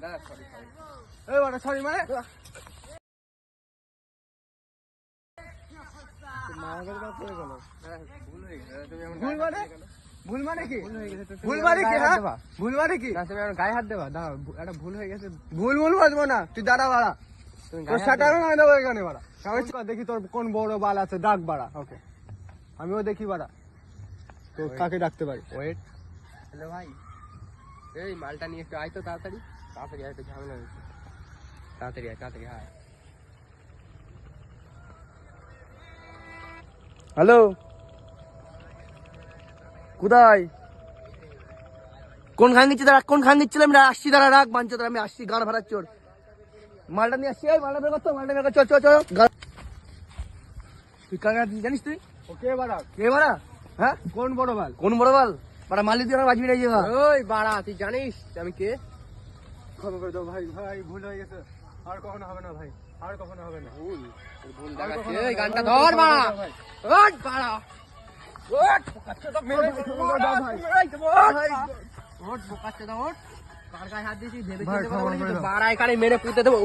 দাদা sorry sorry. এই বাড়া সরি মানে ভুল হয়ে গেছে তুমি আমার ভুল মানে ভুল মানে কি ভুল হয়ে গেছে ভুল মানে কি হ্যাঁ ভুল মানে কি তুমি আমার গায়ে হাত দেবা দাও একটা ভুল হয়ে গেছে ভুল ভুল বাজবো না তুই দাঁড়া বাড়া তুমি তোর শাটারও না দেবো এখানে বাড়া দেখি তোর কোন বড় বাল আছে ডাক বাড়া ওকে আমিও দেখি বাড়া তো কাকে ডাকতে পারি ওয়েট হ্যালো ভাই এই মালটা নিয়ে একটু আয় তো তাড়াতাড়ি তাড়াতাড়ি আয়, একটু ঝামেলা হয়েছে তাড়াতাড়ি আয় তাড়াতাড়ি আয়। হ্যালো কোথায় কোন খান দিচ্ছি দাঁড়া কোন খান দিচ্ছিলাম না আসছি দাঁড়া রাখ বাঞ্চ তোর আমি আসছি গাড় ভাড়ার চোর মালটা নিয়ে আসছি এই মালটা বের করতো মালটা বের কর চল চল চল তুই কাকে জানিস তুই ও কে বাড়া হ্যাঁ কোন বড় বাল বাড়া মালি তুই আমার বাজবি না যাবা ওই বাড়া তুই জানিস আমি কে ক্ষমা করে দাও ভাই ভাই ভুল হয়ে গেছে আর কখনো হবে না ভাই আর কখনো হবে না ভুল ভুল আর দেখাচ্ছে কখনো এই হবে না, গানটা আর ধর কখনো বাড়া হবে না, ভাই। ওট বাড়া ওট বোকাচ্চোদা মেরে দাও ভাই। ওট বোকাচ্চোদা ওট কার গায়ে হাত দিয়েছিস ভেবে ভাই, চিন্তে ক্ষমা কথা বলেছিস করে তো দাও। বাড়া এখানে মেরে পুঁতে দেবো